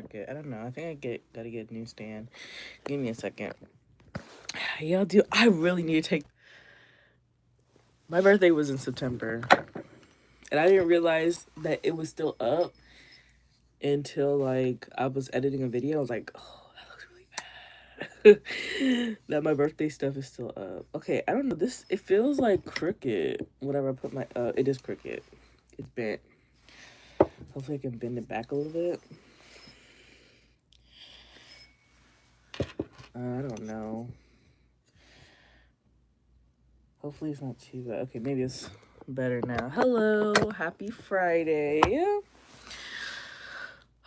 crooked. I don't know. I think gotta get a new stand. Give me a second. Y'all do. I really need to take. My birthday was in September, and I didn't realize that it was still up until like I was editing a video. I was like, oh, that looks really bad. That my birthday stuff is still up. Okay, I don't know. This it feels like crooked. Whenever I put my it is crooked. It's bent. Hopefully I can bend it back a little bit. I don't know. Hopefully it's not too bad. Okay, maybe it's better now. Hello, happy Friday.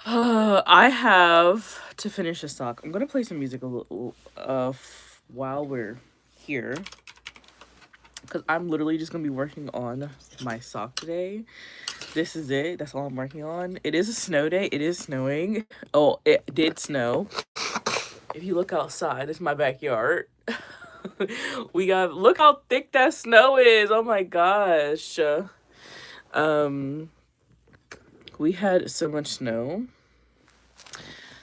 I have to finish a sock. I'm gonna play some music a little while we're here, because I'm literally just gonna be working on my sock today. This is it. That's all I'm working on. It is a snow day. It is snowing. Oh, it did snow. If you look outside, it's my backyard. We got, look how thick that snow is. Oh my gosh. We had so much snow.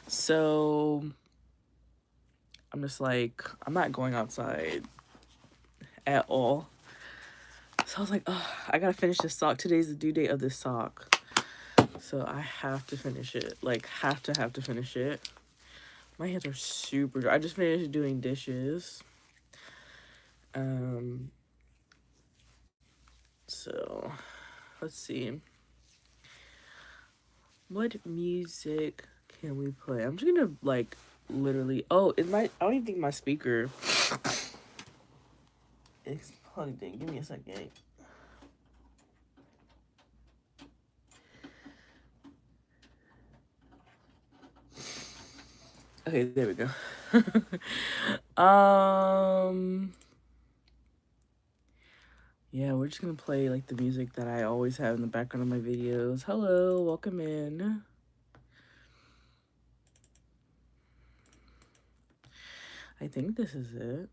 So I'm just like, I'm not going outside at all. So I was like, oh, I gotta finish this sock. Today's the due date of this sock. So I have to finish it. Like, have to finish it. My hands are super dry. I just finished doing dishes. So let's see. What music can we play? I'm just gonna like literally, oh, I don't even think my speaker is plugged in. Give me a second. Okay, there we go. Yeah, we're just gonna play like the music that I always have in the background of my videos. Hello, welcome in. I think this is it.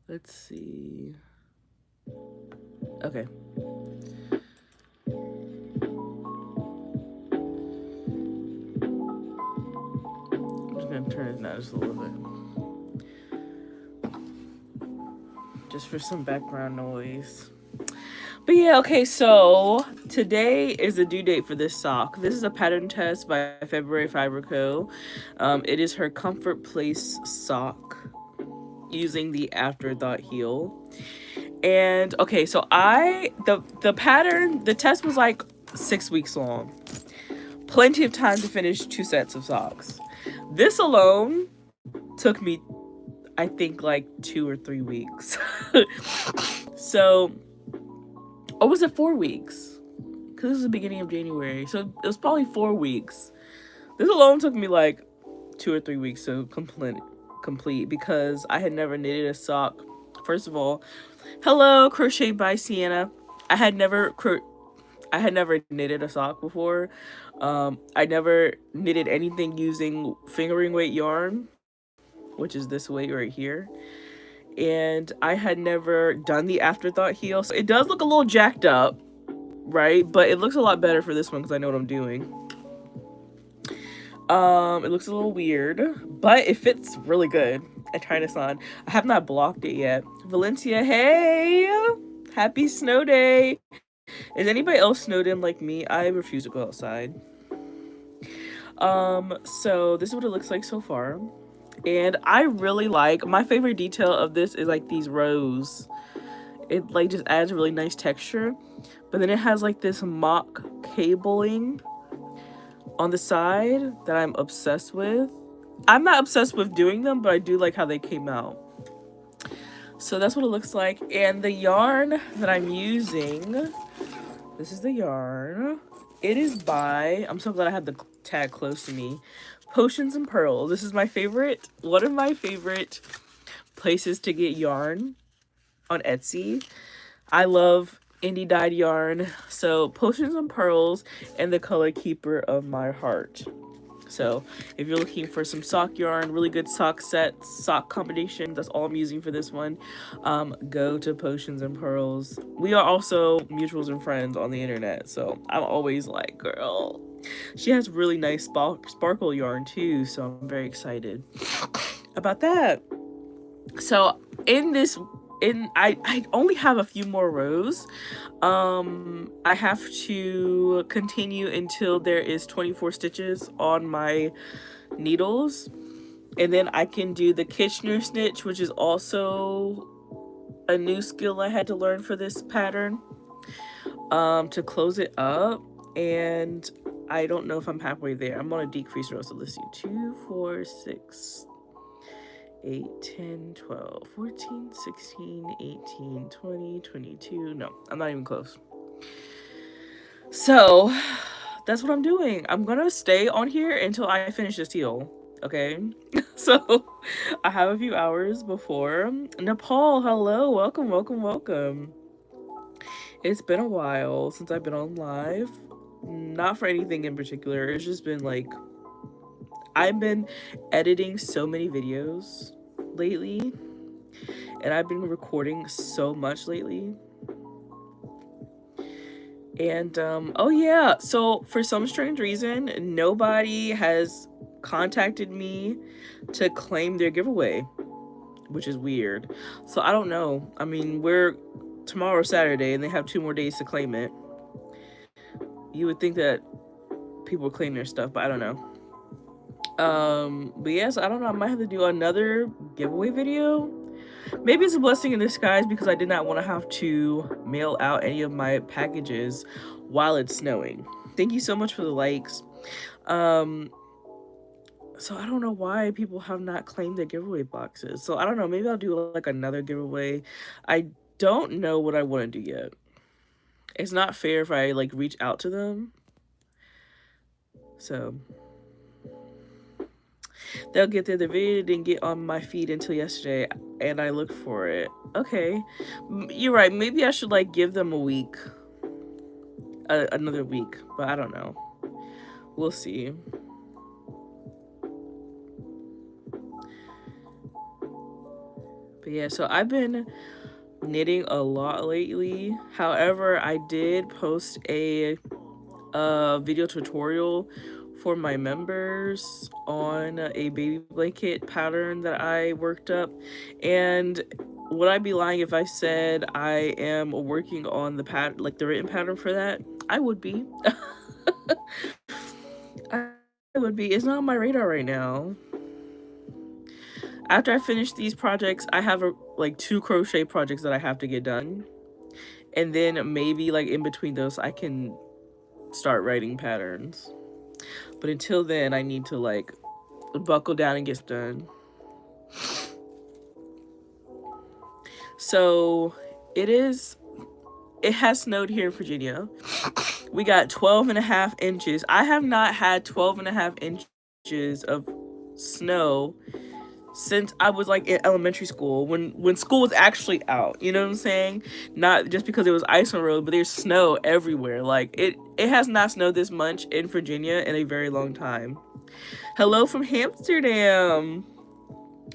Let's see. Okay. I'm just gonna turn it down just a little bit. Just for some background noise. But yeah, okay, so today is the due date for this sock. This is a pattern test by February Fiber Co. It is her Comfort Place sock using the Afterthought heel. And okay, so the pattern, the test was like 6 weeks long. Plenty of time to finish 2 sets of socks. This alone took me, I think, like 2 or 3 weeks. So, or was it 4 weeks? Because this is the beginning of January. So it was probably 4 weeks. This alone took me like 2 or 3 weeks to complete because I had never knitted a sock. First of all, hello, Crochet by Sienna. I had never knitted a sock before. I never knitted anything using fingering weight yarn, which is this weight right here. And I had never done the Afterthought heel. So it does look a little jacked up, right? But it looks a lot better for this one because I know what I'm doing. It looks a little weird, but it fits really good. I tried this on. I have not blocked it yet. Valencia, hey! Happy snow day! Is anybody else snowed in like me? I refuse to go outside. So this is what it looks like so far. And I really like, my favorite detail of this is like these rows. It like just adds a really nice texture. But then it has like this mock cabling on the side that I'm obsessed with. I'm not obsessed with doing them, but I do like how they came out. So that's what it looks like. And the yarn that I'm using, this is the yarn. It is by, I'm so glad I have the tag close to me, Potions and Pearls. This is my favorite, one of my favorite places to get yarn on Etsy. I love indie dyed yarn. So Potions and Pearls and the color Keeper of My Heart. So if you're looking for some sock yarn, really good sock sets, sock combinations, that's all I'm using for this one, go to Potions and Pearls. We are also mutuals and friends on the internet, so I'm always like, girl, she has really nice sparkle yarn too, so I'm very excited about that. So in this, I only have a few more rows. I have to continue until there is 24 stitches on my needles, and then I can do the Kitchener stitch, which is also a new skill I had to learn for this pattern, to close it up. And I don't know if I'm halfway there. I'm on a decrease row, so let's see, 2 4 6 8 10 12 14 16 18 20 22. No, I'm not even close. So that's what I'm doing. I'm gonna stay on here until I finish this heel. Okay, so I have a few hours before Nepal. Hello, welcome, welcome, welcome. It's been a while since I've been on live. Not for anything in particular. It's just been like, I've been editing so many videos lately, and I've been recording so much lately. And oh yeah, so for some strange reason, nobody has contacted me to claim their giveaway, which is weird. So I don't know. I mean, we're tomorrow Saturday and they have 2 more days to claim it. You would think that people would claim their stuff, but I don't know. But yes, I don't know. I might have to do another giveaway video. Maybe it's a blessing in disguise because I did not want to have to mail out any of my packages while it's snowing. Thank you so much for the likes. So I don't know why people have not claimed their giveaway boxes. So I don't know. Maybe I'll do like another giveaway. I don't know what I want to do yet. It's not fair if I like reach out to them. So they'll get there. The video didn't get on my feed until yesterday, and I looked for it. Okay, you're right. Maybe I should like give them a week, another week, but I don't know. We'll see. But yeah, so I've been knitting a lot lately. However, I did post a video tutorial for my members on a baby blanket pattern that I worked up, and would I be lying if I said I am working on the pattern, like the written pattern for that? I would be. I would be. It's not on my radar right now. After I finish these projects, I have like 2 crochet projects that I have to get done, and then maybe like in between those I can start writing patterns. But until then, I need to like buckle down and get done. So it has snowed here in Virginia. We got 12.5 inches. I have not had 12.5 inches of snow since I was like in elementary school, when school was actually out. You know what I'm saying? Not just because it was ice on the road, but there's snow everywhere. Like it has not snowed this much in Virginia in a very long time. Hello from Amsterdam.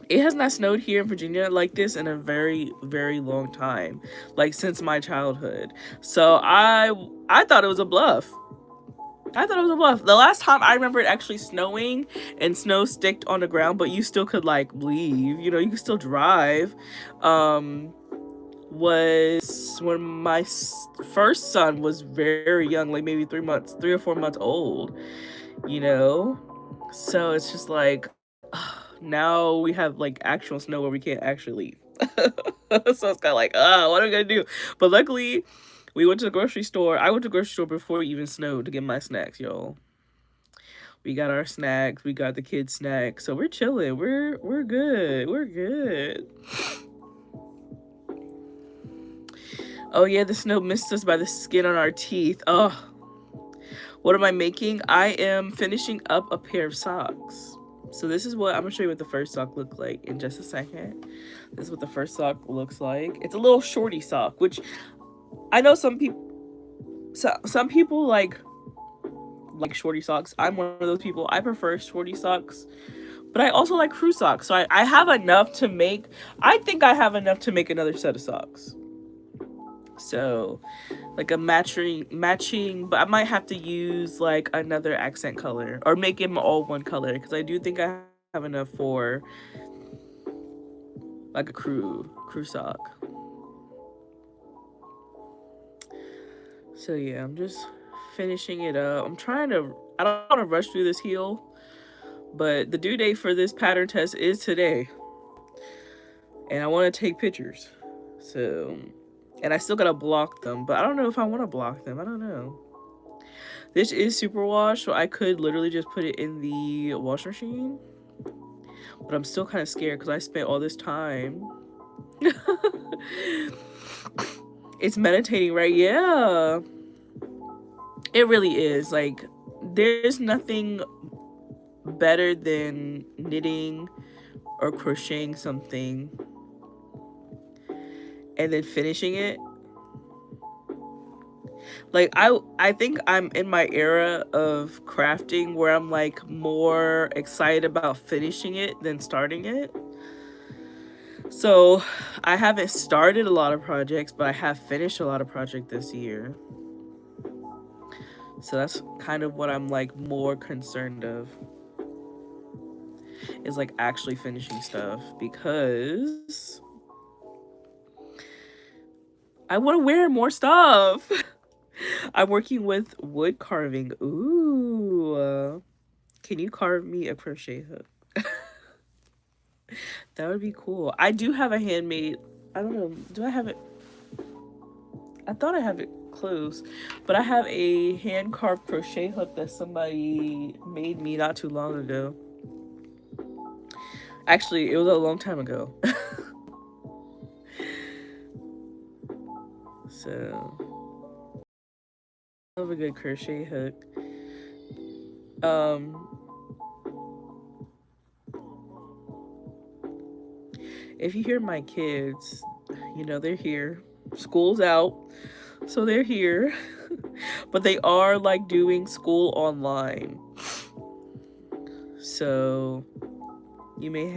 It has not snowed here in Virginia like this in a very, very long time, like since my childhood. So I thought it was a bluff. I thought it was a bluff. The last time I remember it actually snowing and snow sticked on the ground, but you still could like leave, you know, you could still drive, was when my first son was very young, like maybe 3 or 4 months old, you know? So it's just like, now we have like actual snow where we can't actually leave. So it's kind of like, what are we gonna do? But luckily, we went to the grocery store. I went to the grocery store before it even snowed to get my snacks, y'all. We got our snacks. We got the kids' snacks. So we're chilling. We're good. We're good. Oh yeah, the snow missed us by the skin on our teeth. Oh, what am I making? I am finishing up a pair of socks. So this is what I'm gonna show you what the first sock looked like in just a second. This is what the first sock looks like. It's a little shorty sock, which I know some people like like shorty socks. I'm one of those people. I prefer shorty socks, but I also like crew socks. So I have enough to make. I think I have enough to make another set of socks. So like a matching, but I might have to use like another accent color or make them all one color because I do think I have enough for like a crew sock. So yeah, I'm just finishing it up. I don't want to rush through this heel, but the due date for this pattern test is today. And I want to take pictures. So, and I still got to block them, but I don't know if I want to block them. I don't know. This is super wash, so I could literally just put it in the wash machine. But I'm still kind of scared because I spent all this time. It's meditating, right? Yeah. It really is. Like, there's nothing better than knitting or crocheting something and then finishing it. Like I think I'm in my era of crafting where I'm like more excited about finishing it than starting it. So I haven't started a lot of projects, but I have finished a lot of projects this year. So that's kind of what I'm like more concerned of, is like actually finishing stuff, because I want to wear more stuff. I'm working with wood carving. Ooh. Can you carve me a crochet hook? That would be cool. I do have a handmade. I don't know. Do I have it? I thought I have it close, but I have a hand carved crochet hook that somebody made me not too long ago. Actually, it was a long time ago. So, I love a good crochet hook. If you hear my kids, you know they're here. School's out, so they're here. But they are like doing school online. So you may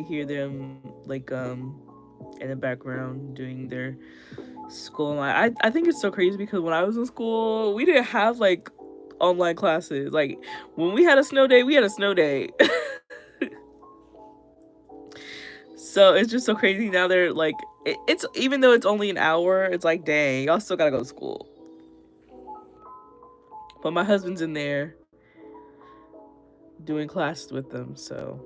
hear them like in the background doing their school online. I think it's so crazy because when I was in school, we didn't have like online classes. Like when we had a snow day, we had a snow day. So it's just so crazy now. They're like, it's even though it's only an hour, it's like, dang, y'all still gotta go to school. But my husband's in there doing classes with them, so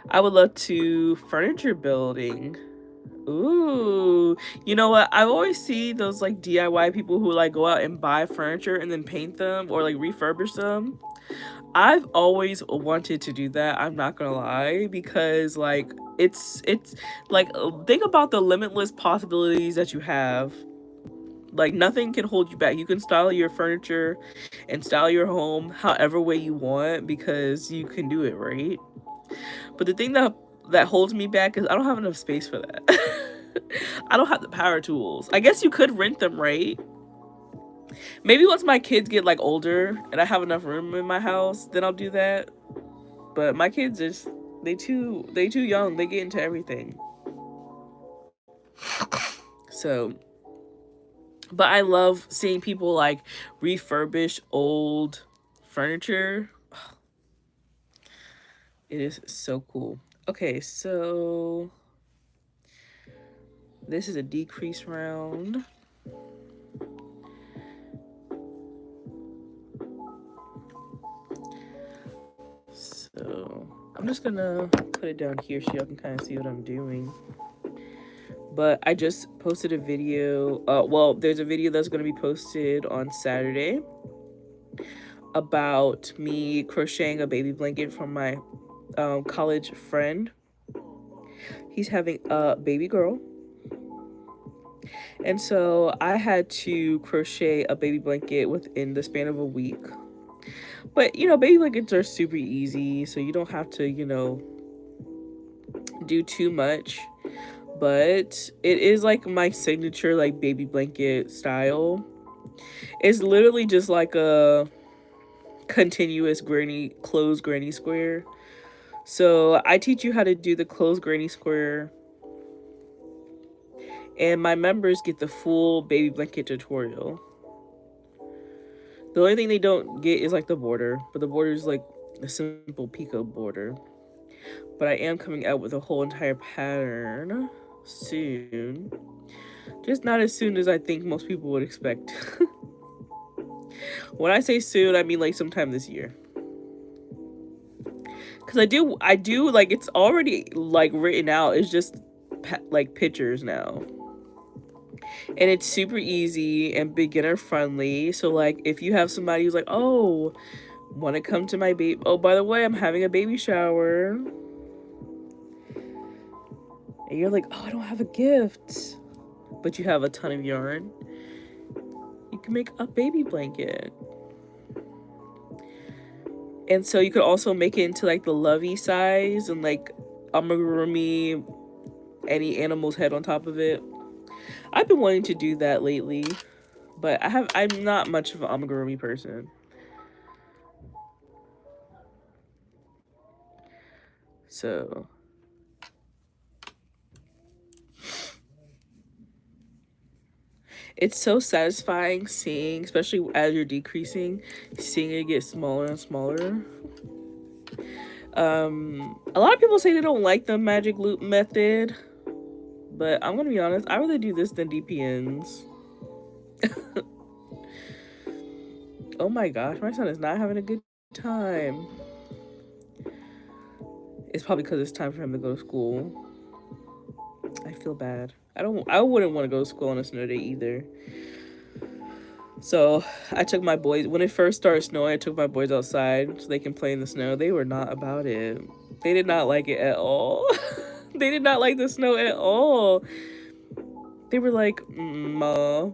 I would love to furniture building. Ooh, you know what? I always see those like DIY people who like go out and buy furniture and then paint them or like refurbish them. I've always wanted to do that. I'm not gonna lie, because like it's like think about the limitless possibilities that you have. Like nothing can hold you back. You can style your furniture and style your home however way you want because you can do it, right? But the thing that holds me back is I don't have enough space for that. I don't have the power tools. I guess you could rent them, right? Maybe once my kids get like older and I have enough room in my house, then I'll do that. But my kids just they too young. They get into everything. So, but I love seeing people like refurbish old furniture. It is so cool. Okay, so this is a decrease round. So I'm just gonna put it down here so y'all can kind of see what I'm doing. But I just posted a video. Well, there's a video that's gonna be posted on Saturday about me crocheting a baby blanket from my college friend. He's having a baby girl. And so I had to crochet a baby blanket within the span of a week. But, you know, baby blankets are super easy, so you don't have to, you know, do too much. But it is like my signature, like, baby blanket style. It's literally just like a continuous granny closed granny square. So I teach you how to do the closed granny square, and my members get the full baby blanket tutorial. The only thing they don't get is like the border, but the border is like a simple picot border. But I am coming out with a whole entire pattern soon. Just not as soon as I think most people would expect. When I say soon, I mean like sometime this year. Cause I do like it's already like written out. It's just like pictures now, and it's super easy and beginner friendly. So like if you have somebody who's like, oh, want to come to my baby? Oh, by the way, I'm having a baby shower, and you're like, oh, I don't have a gift, but you have a ton of yarn. You can make a baby blanket. And so you could also make it into like the lovey size and like amigurumi, any animal's head on top of it. I've been wanting to do that lately, but I'm not much of an amigurumi person. So it's so satisfying seeing, especially as you're decreasing, seeing it get smaller and smaller. A lot of people say they don't like the magic loop method, but I'm gonna be honest, I rather do this than DPNs. Oh my gosh, my son is not having a good time. It's probably because it's time for him to go to school. I feel bad. I wouldn't want to go to school on a snow day either. So I took my boys, when it first started snowing, I took my boys outside so they can play in the snow. They were not about it. They did not like it at all. They did not like the snow at all. They were like, Ma,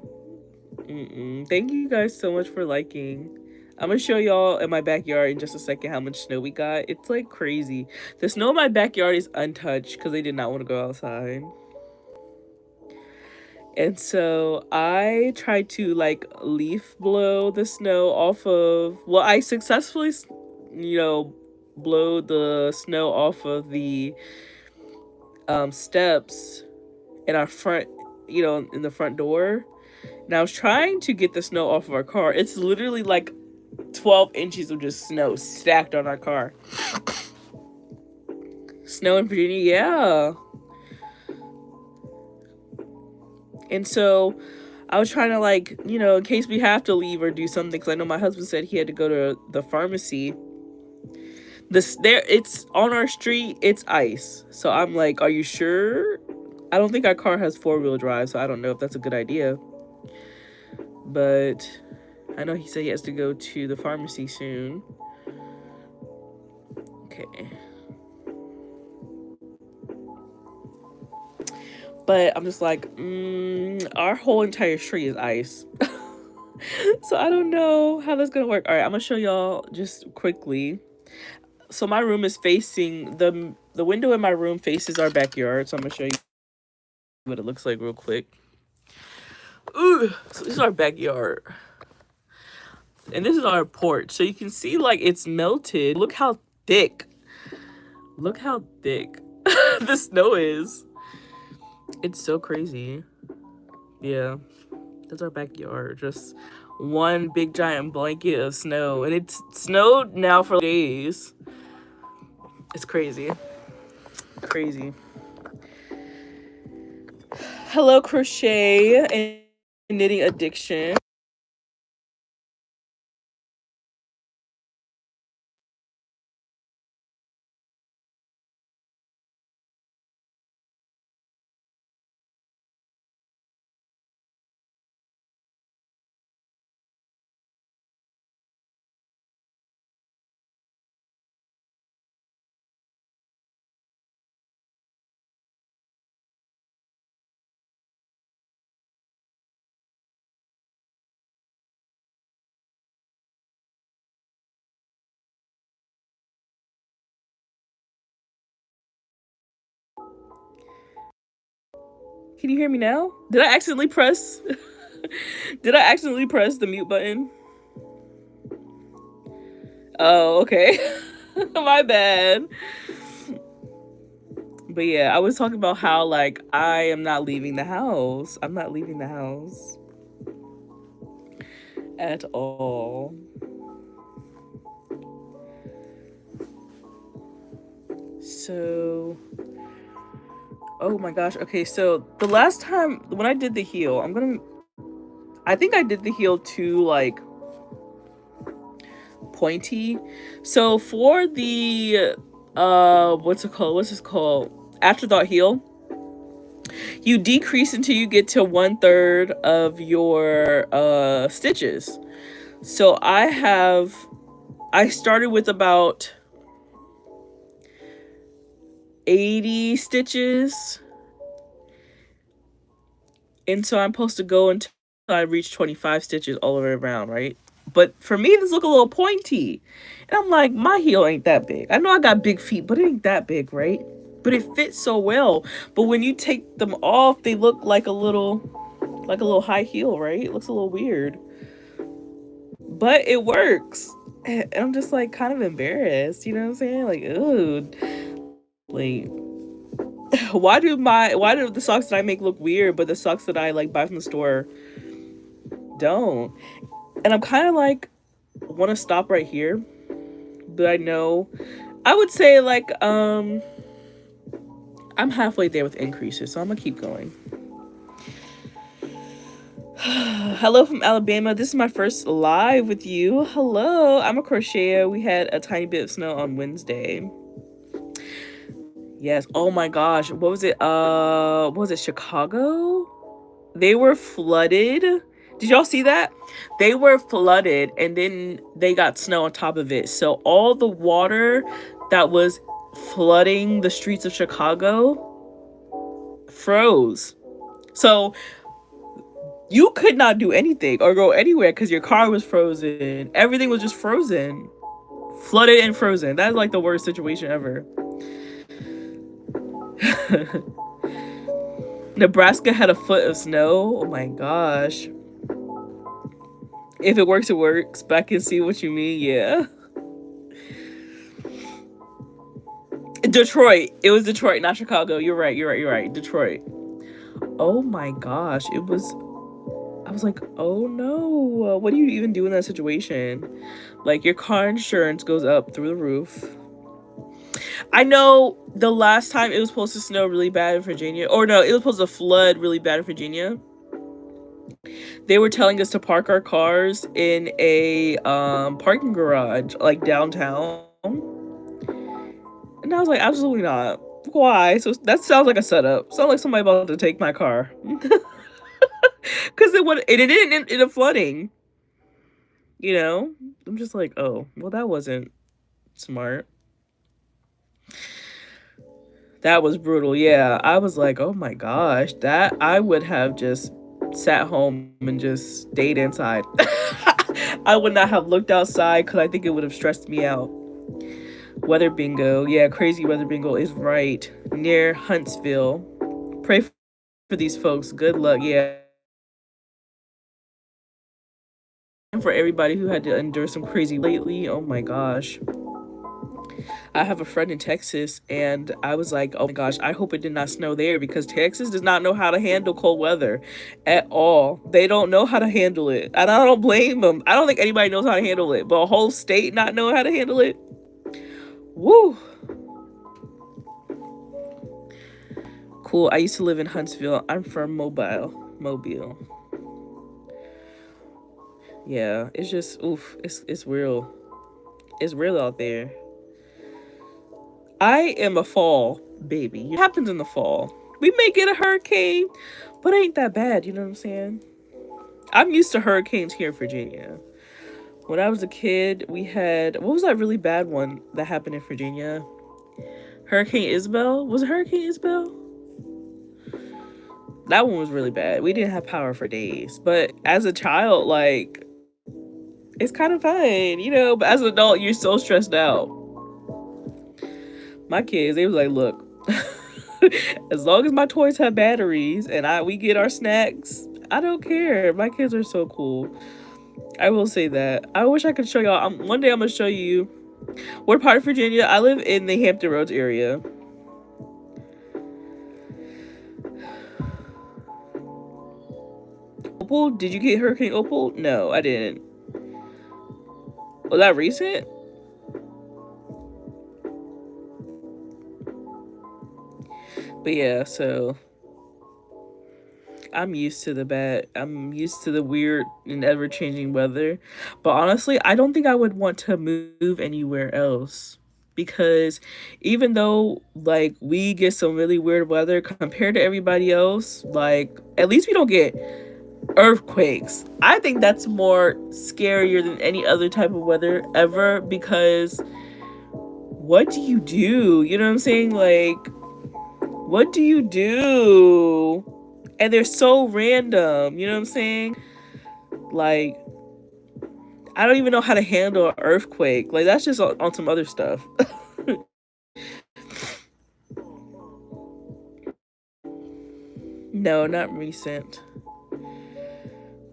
thank you guys so much for liking. I'm gonna show y'all in my backyard in just a second how much snow we got. It's like crazy. The snow in my backyard is untouched because they did not want to go outside. And so I tried to like leaf blow the snow off of, well, I successfully, you know, blow the snow off of the steps in our front, in the front door. And I was trying to get the snow off of our car. It's literally like 12 inches of just snow stacked on our car. Snow in Virginia, yeah. And so I was trying to like, in case we have to leave or do something, because I know my husband said he had to go to the pharmacy. It's on our street, it's ice. So I'm like, are you sure? I don't think our car has 4-wheel drive, so I don't know if that's a good idea. But I know he said he has to go to the pharmacy soon. Okay. But I'm just like, our whole entire street is ice. So I don't know how that's gonna work. All right, I'm gonna show y'all just quickly. So my room is facing the window in my room faces our backyard. So I'm gonna show you what it looks like real quick. Ooh, so this is our backyard, and this is our porch. So you can see like it's melted. Look how thick. Look how thick the snow is. It's so crazy. Yeah, that's our backyard. Just one big giant blanket of snow, and it's snowed now for days. It's crazy. Crazy. Hello, Crochet and Knitting Addiction. Can you hear me now? Did I accidentally press? Did I accidentally press the mute button? Oh, okay. My bad. But yeah, I was talking about how like I am not leaving the house. I'm not leaving the house at all. So, oh my gosh. Okay, so the last time when I did the heel, I think I did the heel too like pointy. So for the what's it called? What's this called? Afterthought heel. You decrease until you get to 1/3 of your stitches. So I started with about 80 stitches, and so I'm supposed to go until I reach 25 stitches all the way around, right? But for me, this look a little pointy, and I'm like, my heel ain't that big. I know I got big feet, but it ain't that big, right? But it fits so well. But when you take them off, they look like a little high heel, right? It looks a little weird, but it works. And I'm just like kind of embarrassed, you know what I'm saying? Like, ooh, like why do the socks that I make look weird, but the socks that I like buy from the store don't? And I'm kind of like want to stop right here, but I know I would say like I'm halfway there with increases, so I'm gonna keep going. Hello from Alabama. This is my first live with you. Hello, I'm a crocheter. We had a tiny bit of snow on Wednesday. Yes. Oh my gosh. What was it? What was it? Chicago? They were flooded. Did y'all see that? They were flooded and then they got snow on top of it. So all the water that was flooding the streets of Chicago froze. So you could not do anything or go anywhere because your car was frozen. Everything was just frozen. Flooded and frozen. That's like the worst situation ever. Nebraska had a foot of snow. Oh my gosh. If it works, it works. But I can see what you mean. Yeah. Detroit. It was Detroit, not Chicago. You're right. Detroit. Oh my gosh. I was like, oh no. What do you even do in that situation? Like, your car insurance goes up through the roof. I know the last time it was supposed to snow really bad in Virginia, or no, it was supposed to flood really bad in Virginia. They were telling us to park our cars in a parking garage, like downtown. And I was like, absolutely not. Why? So that sounds like a setup. Sounds like somebody about to take my car. Because it didn't end up flooding. You know? I'm just like, oh, well, that wasn't smart. That was brutal. Yeah. I was like, oh my gosh, that I would have just sat home and just stayed inside. I would not have looked outside because I think it would have stressed me out. Weather bingo. Yeah, crazy weather bingo is right near Huntsville. Pray for these folks. Good luck. Yeah. And for everybody who had to endure some crazy lately. Oh my gosh. I have a friend in Texas, and I was like, oh my gosh, I hope it did not snow there because Texas does not know how to handle cold weather at all. They don't know how to handle it. And I don't blame them. I don't think anybody knows how to handle it, but a whole state not knowing how to handle it. Woo. Cool. I used to live in Huntsville. I'm from Mobile. Yeah, it's just, oof, it's real. It's real out there. I am a fall baby. It happens in the fall. We may get a hurricane, but it ain't that bad, you know what I'm saying? I'm used to hurricanes here in Virginia. When I was a kid, we had, what was that really bad one that happened in Virginia? Hurricane Isabel? Was it Hurricane Isabel? That one was really bad. We didn't have power for days. But as a child, like, it's kind of fun, you know? But as an adult, you're so stressed out. My kids, they was like, look, as long as my toys have batteries and we get our snacks, I don't care. My kids are so cool. I will say that. I wish I could show y'all. One day I'm gonna show you what part of Virginia. I live in the Hampton Roads area. Opal, did you get Hurricane Opal? No, I didn't. Was that recent? But yeah, so I'm used to the bad. I'm used to the weird and ever changing weather. But honestly, I don't think I would want to move anywhere else because even though like we get some really weird weather compared to everybody else, like at least we don't get earthquakes. I think that's more scarier than any other type of weather ever because what do you do? You know what I'm saying? Like what do you do? And they're so random, you know what I'm saying? Like, I don't even know how to handle an earthquake. Like, that's just on some other stuff. No, not recent.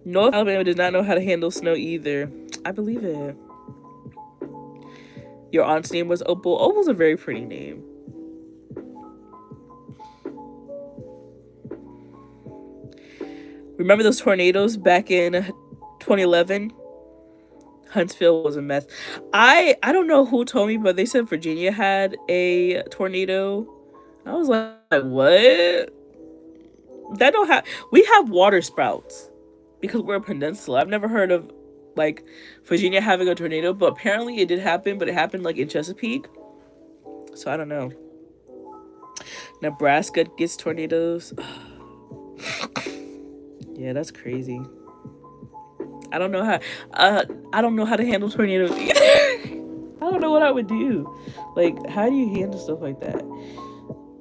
North Alabama does not know how to handle snow either. I believe it. Your aunt's name was Opal. Opal's a very pretty name. Remember those tornadoes back in 2011? Huntsville was a mess. I don't know who told me, but they said Virginia had a tornado. I was like, what? That don't have. We have water sprouts because we're a peninsula. I've never heard of like Virginia having a tornado, but apparently it did happen. But it happened like in Chesapeake, so I don't know. Nebraska gets tornadoes. Yeah, that's crazy. I don't know how. I don't know how to handle tornadoes either. I don't know what I would do. Like, how do you handle stuff like that?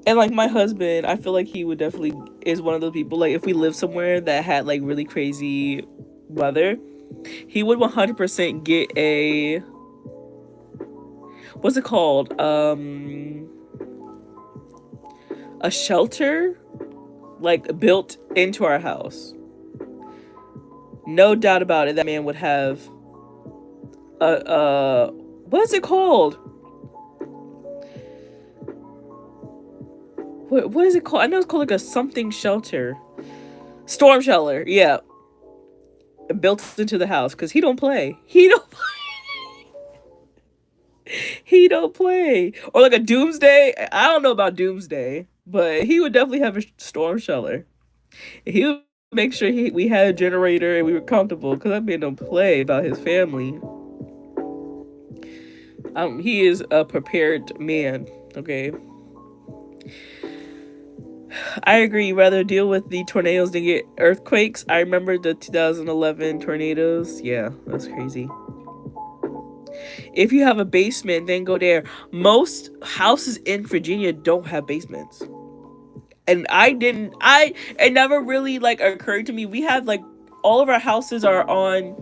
And like my husband, I feel like he would definitely is one of those people. Like, if we lived somewhere that had like really crazy weather, he would 100% get a what's it called? A shelter like built into our house. No doubt about it. That man would have what is it called? What is it called? I know it's called like a something shelter. Storm shelter, yeah. Built into the house because he don't play. He don't play. Or like a doomsday. I don't know about doomsday, but he would definitely have a storm shelter. He would make sure we had a generator and we were comfortable because that man don't play about his family. He is a prepared man. Okay. I agree. Rather deal with the tornadoes than get earthquakes. I remember the 2011 tornadoes. Yeah, that's crazy. If you have a basement, then go there. Most houses in Virginia don't have basements. And it never really like occurred to me. We have like all of our houses are on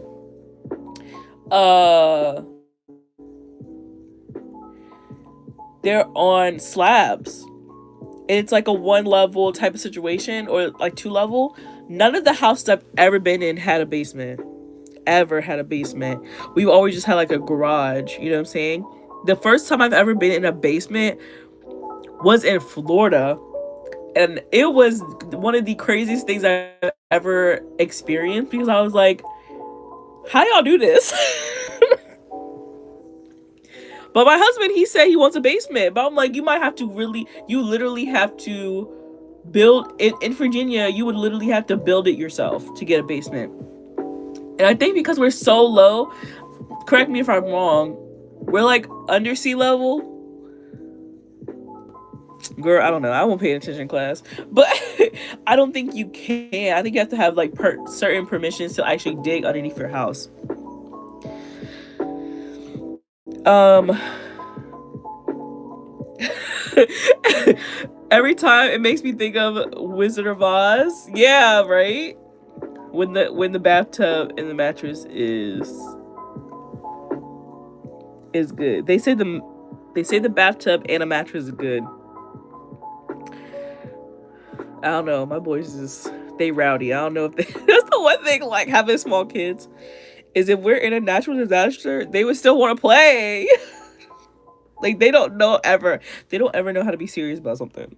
they're on slabs. And it's like a one level type of situation or like two level. None of the houses I've ever been in had a basement. Ever had a basement. We've always just had like a garage, you know what I'm saying? The first time I've ever been in a basement was in Florida, and it was one of the craziest things I've ever experienced because I was like, how y'all do this? But my husband, he said he wants a basement, but I'm like, you literally have to build it in Virginia. You would literally have to build it yourself to get a basement. And I think because we're so low, correct me if I'm wrong, we're like under sea level. Girl, I don't know. I won't pay attention in class. But I don't think you can. I think you have to have like certain permissions to actually dig underneath your house. Every time it makes me think of Wizard of Oz. Yeah, right? When the bathtub and the mattress is good. They say the bathtub and a mattress is good. I don't know. My boys just they rowdy. I don't know if they, that's the one thing like having small kids is if we're in a natural disaster, they would still want to play. Like they don't ever know how to be serious about something.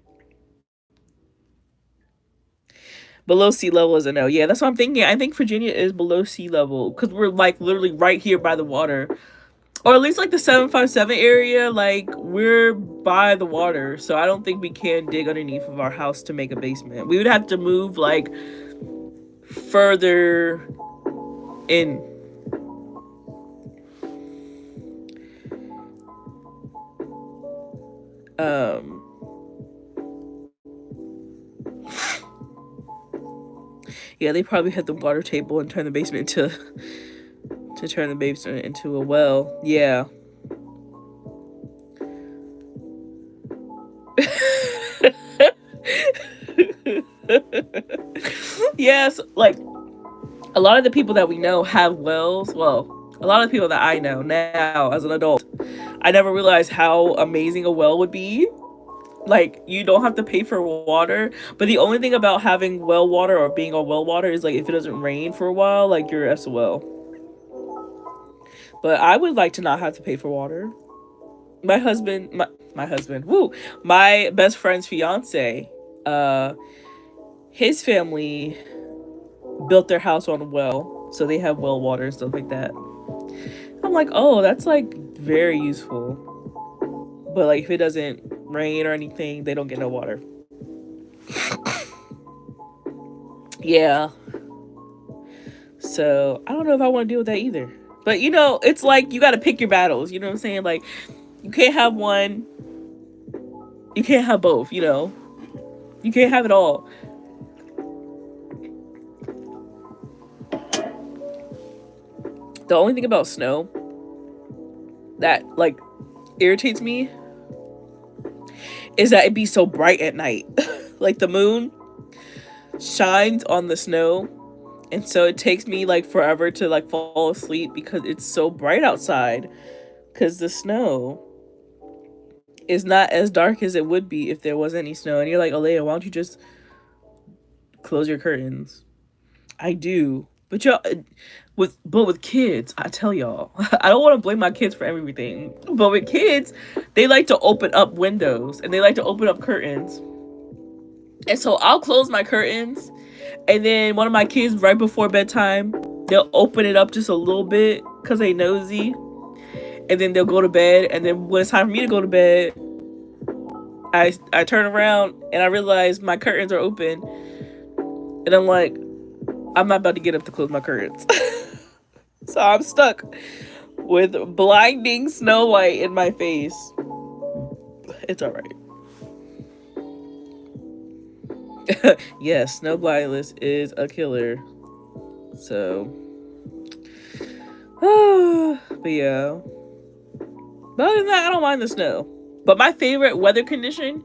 Below sea level is a no. Yeah, that's what I'm thinking. I think Virginia is below sea level because we're like literally right here by the water, or at least like the 757 area. Like we're by the water, so I don't think we can dig underneath of our house to make a basement. We would have to move like further in. Um, yeah, they probably hit the water table and turn the basement into to turn the basement into a well. Yeah. Yes, like a lot of the people that we know have wells. Well, a lot of the people that I know now as an adult, I never realized how amazing a well would be. Like you don't have to pay for water, but the only thing about having well water or being on well water is like if it doesn't rain for a while, like you're SOL. But I would like to not have to pay for water. My husband, woo, my best friend's fiance, uh, his family built their house on a well, so they have well water and stuff like that. I'm like, oh, that's like very useful. But like, if it doesn't rain or anything, they don't get no water. Yeah. So I don't know if I want to deal with that either. But you know, it's like you got to pick your battles. You know what I'm saying? Like, you can't have one. You can't have both. You know, you can't have it all. The only thing about snow that like irritates me is that it be so bright at night. Like the moon shines on the snow, and so it takes me like forever to like fall asleep because it's so bright outside, because the snow is not as dark as it would be if there was any snow. And you're like, Alea, why don't you just close your curtains? I do. But y'all, with kids, I tell y'all, I don't want to blame my kids for everything. But with kids, they like to open up windows and they like to open up curtains. And so I'll close my curtains, and then one of my kids right before bedtime, they'll open it up just a little bit because they nosy, and then they'll go to bed. And then when it's time for me to go to bed, I turn around and I realize my curtains are open, and I'm like, I'm not about to get up to close my curtains. So I'm stuck with blinding snow white in my face. It's all right. Yes, snow blindness is a killer. So, but yeah. But other than that, I don't mind the snow. But my favorite weather condition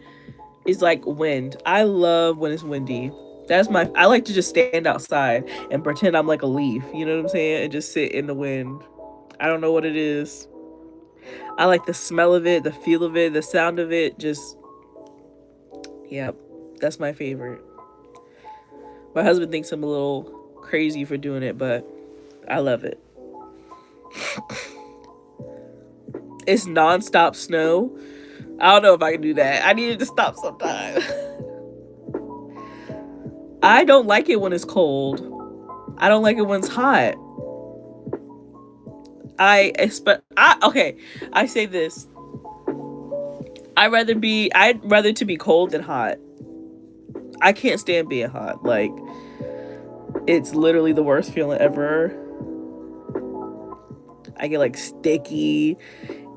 is like wind. I love when it's windy. I like to just stand outside and pretend I'm like a leaf, you know what I'm saying? And just sit in the wind. I don't know what it is. I like the smell of it, the feel of it, the sound of it. Just, yeah, that's my favorite. My husband thinks I'm a little crazy for doing it, but I love it. It's nonstop snow. I don't know if I can do that. I need it to stop sometime. I don't like it when it's cold. I don't like it when it's hot. Okay, I say this. I'd rather to be cold than hot. I can't stand being hot. Like, it's literally the worst feeling ever. I get like sticky,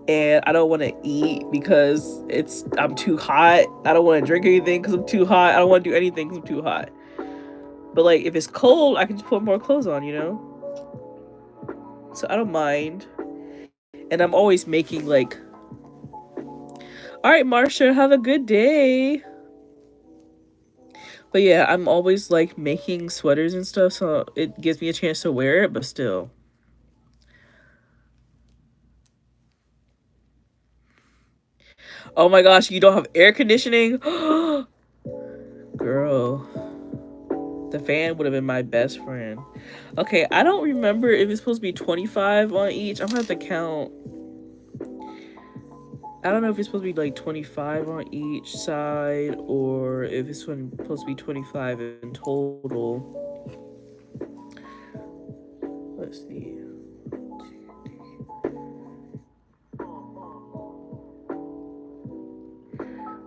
and I don't want to eat because I'm too hot. I don't want to drink anything because I'm too hot. I don't want to do anything because I'm too hot. But like, if it's cold, I can just put more clothes on, you know? So I don't mind. And I'm always making like, all right, Marsha, have a good day. But yeah, I'm always like making sweaters and stuff, so it gives me a chance to wear it, but still. Oh my gosh, you don't have air conditioning? Girl, The fan would have been my best friend. Okay, I don't remember if it's supposed to be 25 on each. I'm gonna have to count. I don't know if it's supposed to be like 25 on each side or if it's supposed to be 25 in total. Let's see.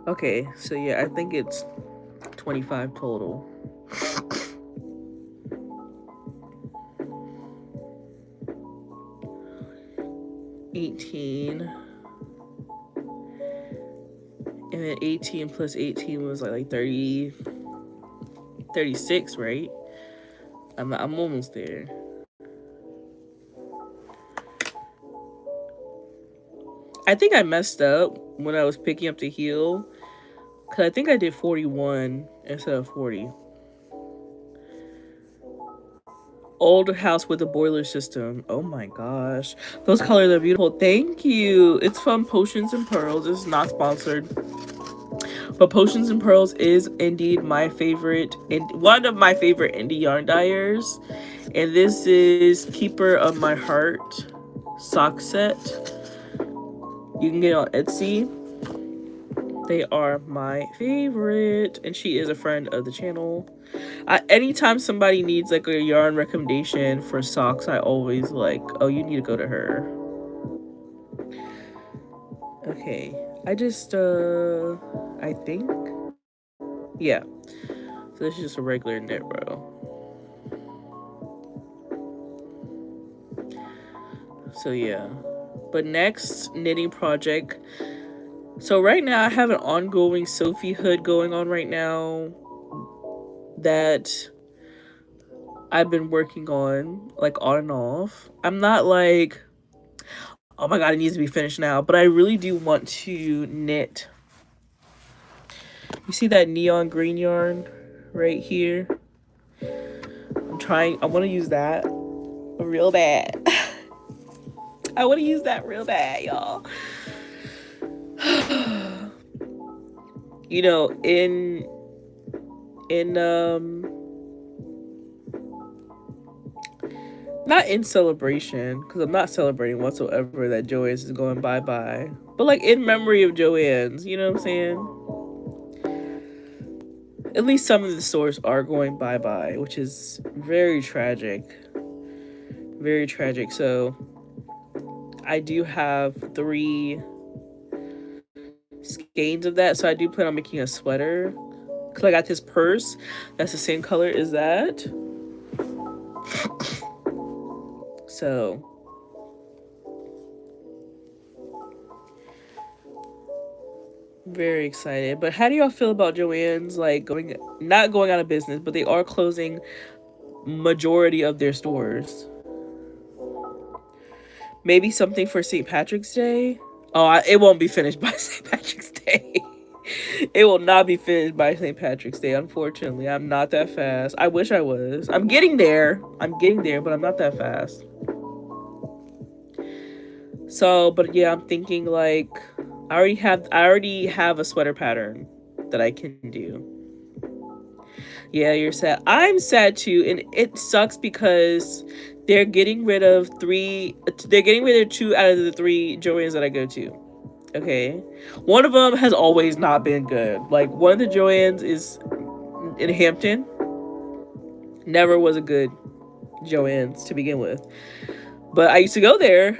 Okay, so yeah, I think it's 25 total. 18. And then 18 plus 18 was like 30, 36, right? I'm almost there. I think I messed up when I was picking up the heel. Because I think I did 41 instead of 40. Old house with a boiler system. Oh my gosh. Those colors are beautiful. Thank you. It's from Potions and Pearls. It's not sponsored. But Potions and Pearls is indeed my favorite, one of my favorite indie yarn dyers. And this is Keeper of My Heart sock set. You can get it on Etsy. They are my favorite. And she is a friend of the channel. Anytime somebody needs like a yarn recommendation for socks, I always like, oh, you need to go to her. Okay. I just, I think. Yeah. So this is just a regular knit row. So yeah. But next knitting project. So right now I have an ongoing Sophie hood going on right now that I've been working on, like on and off. I'm not like, oh my god, it needs to be finished now, but I really do want to knit. You see that neon green yarn right here? I want to use that real bad. I want to use that real bad, y'all. You know, in not in celebration, because I'm not celebrating whatsoever that Joann's is going bye-bye, but like in memory of Joann's, you know what I'm saying? At least some of the stores are going bye-bye, which is very tragic. Very tragic. So I do have 3 skeins of that, so I do plan on making a sweater. Because I got this purse that's the same color as that. So very excited. But how do y'all feel about Joann's like not going out of business, but they are closing majority of their stores? Maybe something for St. Patrick's Day. Oh, it won't be finished by St. Patrick's Day. It will not be finished by St. Patrick's Day, unfortunately. I'm not that fast. I wish I was. I'm getting there, but I'm not that fast. So, but yeah, I'm thinking like I already have a sweater pattern that I can do. Yeah, you're sad. I'm sad too, and it sucks because they're getting rid of 2 out of the 3 Joanns that I go to. Okay. One of them has always not been good. Like, one of the Joanns is in Hampton. Never was a good Joann's to begin with. But I used to go there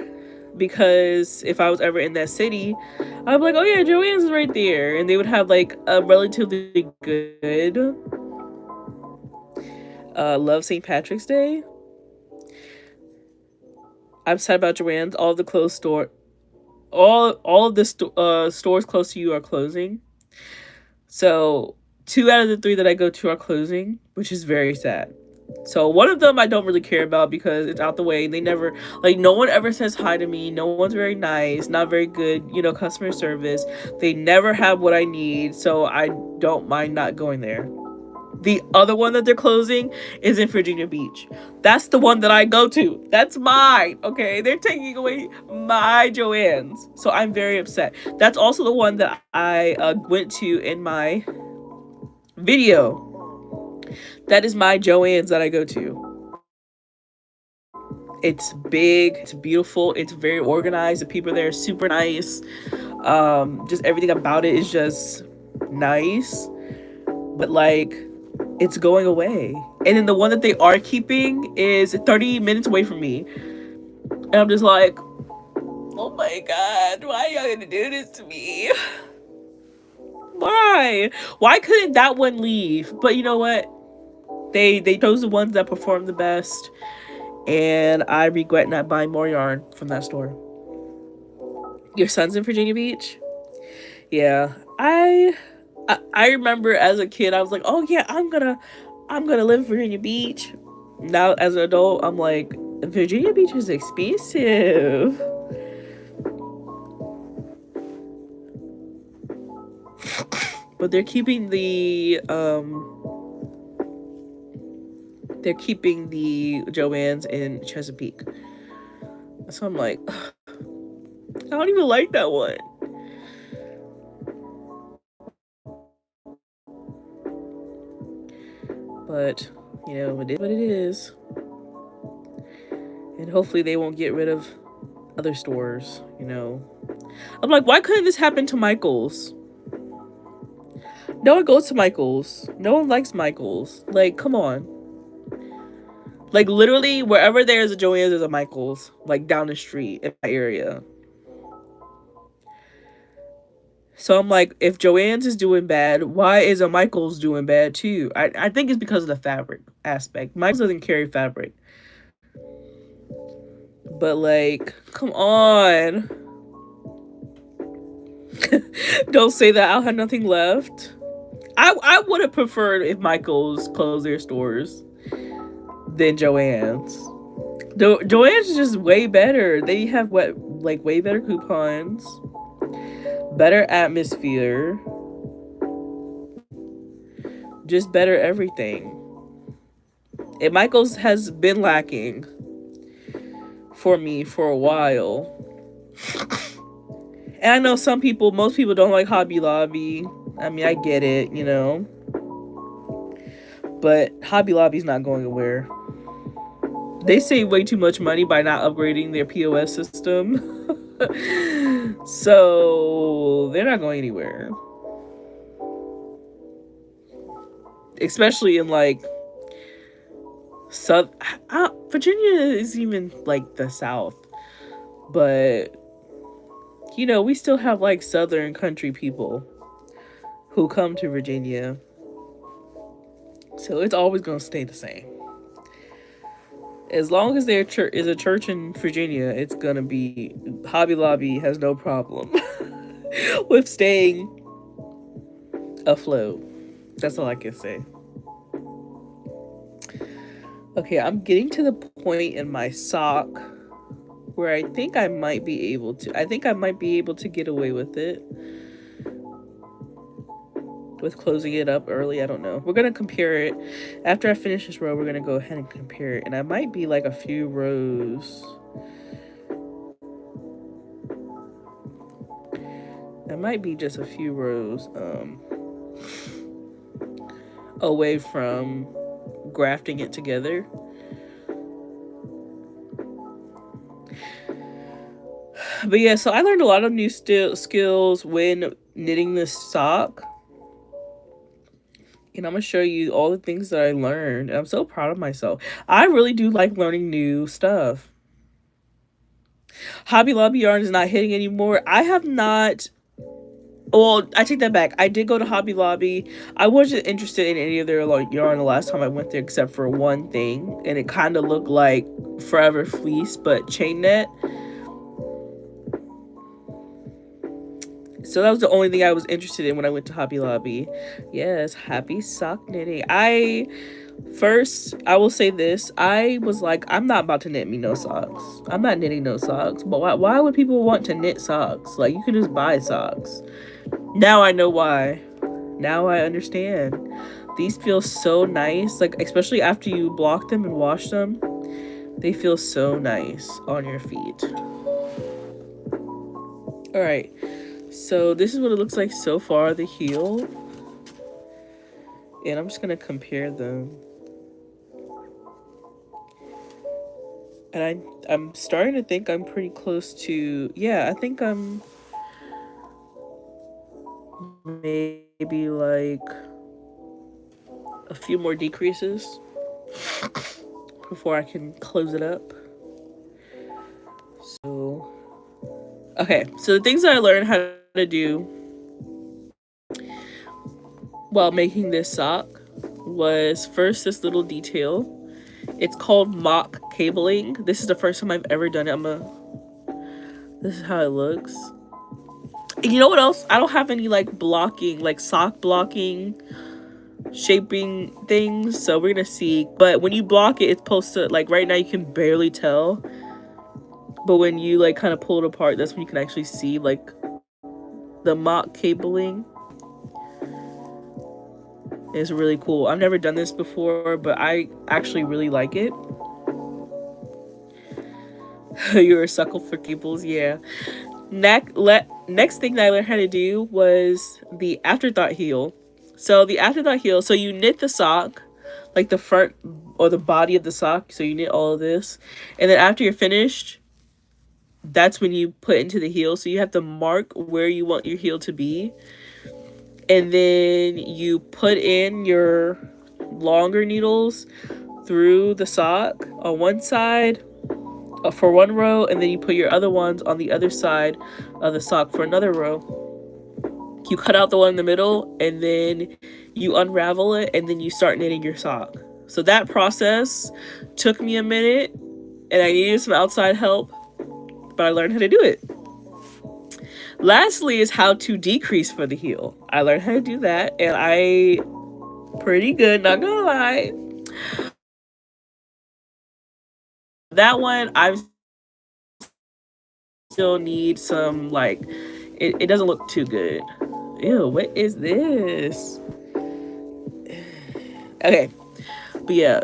because if I was ever in that city, I'd be like, oh yeah, Joann's is right there. And they would have like a relatively good Love St. Patrick's Day. I'm sad about Joann's. All of the closed store, all of the stores close to you are closing. So 2 out of the 3 that I go to are closing, which is very sad. So one of them I don't really care about because it's out the way. They never, like, no one ever says hi to me. No one's very nice, not very good, you know, customer service. They never have what I need, so I don't mind not going there. The other one that they're closing is in Virginia Beach. That's the one that I go to. That's mine, okay? They're taking away my Joann's. So I'm very upset. That's also the one that I went to in my video. That is my Joann's that I go to. It's big, it's beautiful, it's very organized. The people there are super nice. Just everything about it is just nice. But like, it's going away. And then the one that they are keeping is 30 minutes away from me. And I'm just like, oh my god, why are y'all gonna do this to me? Why? Why couldn't that one leave? But you know what? They chose the ones that perform the best, and I regret not buying more yarn from that store. Your son's in Virginia Beach? Yeah. I remember as a kid I was like, "Oh yeah, I'm gonna live in Virginia Beach." Now as an adult, I'm like, Virginia Beach is expensive. But they're keeping the Joann's in Chesapeake. So I'm like, I don't even like that one. But, you know, it is what it is. And hopefully they won't get rid of other stores, you know. I'm like, why couldn't this happen to Michael's? No one goes to Michael's. No one likes Michael's. Like, come on. Like, literally, wherever there's a Joann's, there's a Michael's. Like, down the street in my area. So I'm like, if Joann's is doing bad, why is a Michael's doing bad too? I think it's because of the fabric aspect. Michael's doesn't carry fabric. But like, come on. Don't say that. I'll have nothing left. I would have preferred if Michael's closed their stores than Joann's. Joann's is just way better. They have way better coupons, better atmosphere, just better everything. And Michael's has been lacking for me for a while. And I know most people don't like Hobby Lobby. I mean, I get it, you know. But Hobby Lobby's not going anywhere. They save way too much money by not upgrading their POS system. So they're not going anywhere. Especially in like Virginia is even like the South. But you know, we still have like Southern country people who come to Virginia. So it's always going to stay the same. As long as there is a church in Virginia, it's going to be... Hobby Lobby has no problem with staying afloat. That's all I can say. Okay, I'm getting to the point in my sock where I think I might be able to get away with it. With closing it up early, I don't know. We're gonna compare it. After I finish this row, we're gonna go ahead and compare it. And I might be like a few rows. I might be just a few rows away from grafting it together. But yeah, so I learned a lot of new skills when knitting this sock. And I'm going to show you all the things that I learned. And I'm so proud of myself. I really do like learning new stuff. Hobby Lobby yarn is not hitting anymore. I have not... Well, I take that back. I did go to Hobby Lobby. I wasn't interested in any of their yarn the last time I went there except for one thing. And it kind of looked like Forever Fleece, but chain net. So that was the only thing I was interested in when I went to Hobby Lobby. Yes, happy sock knitting. I will say this. I was like, I'm not about to knit me no socks. I'm not knitting no socks. But why would people want to knit socks? Like, you can just buy socks. Now I know why. Now I understand. These feel so nice. Like, especially after you block them and wash them. They feel so nice on your feet. Alright. So this is what it looks like so far, the heel. And I'm just gonna compare them. And I'm starting to think I'm pretty close to, yeah, I think I'm maybe like a few more decreases before I can close it up. So, okay, so the things that I learned how to do while making this sock was first this little detail. It's called mock cabling. This is the first time I've ever done it. This is how it looks. And you know what else? I don't have any like blocking, like sock blocking, shaping things. So we're gonna see. But when you block it, it's supposed to, like right now you can barely tell. But when you like kind of pull it apart, that's when you can actually see like the mock cabling. It's really cool. I've never done this before, but I actually really like it. You're a sucker for cables, yeah. Next thing that I learned how to do was the afterthought heel. So the afterthought heel, so you knit the sock, like the front or the body of the sock. So you knit all of this, and then after you're finished, that's when you put into the heel. So you have to mark where you want your heel to be, and then you put in your longer needles through the sock on one side for one row, and then you put your other ones on the other side of the sock for another row. You cut out the one in the middle, and then you unravel it, and then you start knitting your sock. So that process took me a minute, and I needed some outside help, but I learned how to do it. Lastly is how to decrease for the heel. I learned how to do that, and I pretty good, not gonna lie. That one I still need some, like, it doesn't look too good. Ew, what is this? Okay, but yeah,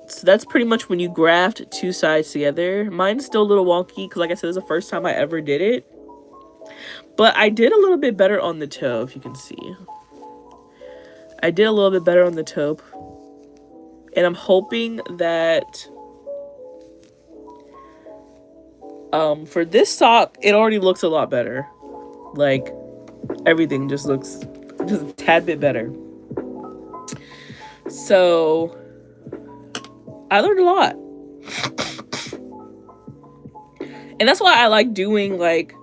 so that's pretty much when you graft two sides together. Mine's still a little wonky because, like I said, it's the first time I ever did it. But I did a little bit better on the toe, if you can see. I did a little bit better on the toe. And I'm hoping that for this sock, it already looks a lot better. Like, everything just looks just a tad bit better. So, I learned a lot. And that's why I like doing, like,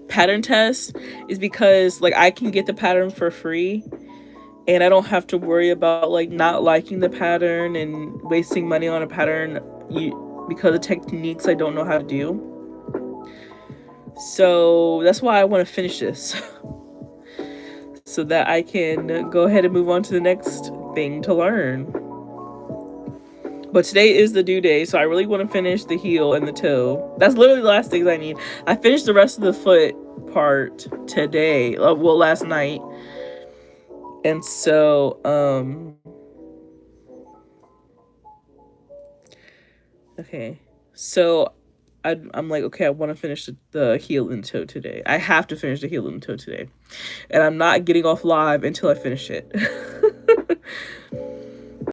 pattern tests, is because, like, I can get the pattern for free. And I don't have to worry about, like, not liking the pattern and wasting money on a pattern because of techniques I don't know how to do. So that's why I want to finish this. So that I can go ahead and move on to the next thing to learn. But today is the due day, so I really want to finish the heel and the toe. That's literally the last things I need. I finished the rest of the foot part today. Well, last night. And so, okay. So, I'm like, okay, I want to finish the heel and toe today. I have to finish the heel and toe today. And I'm not getting off live until I finish it.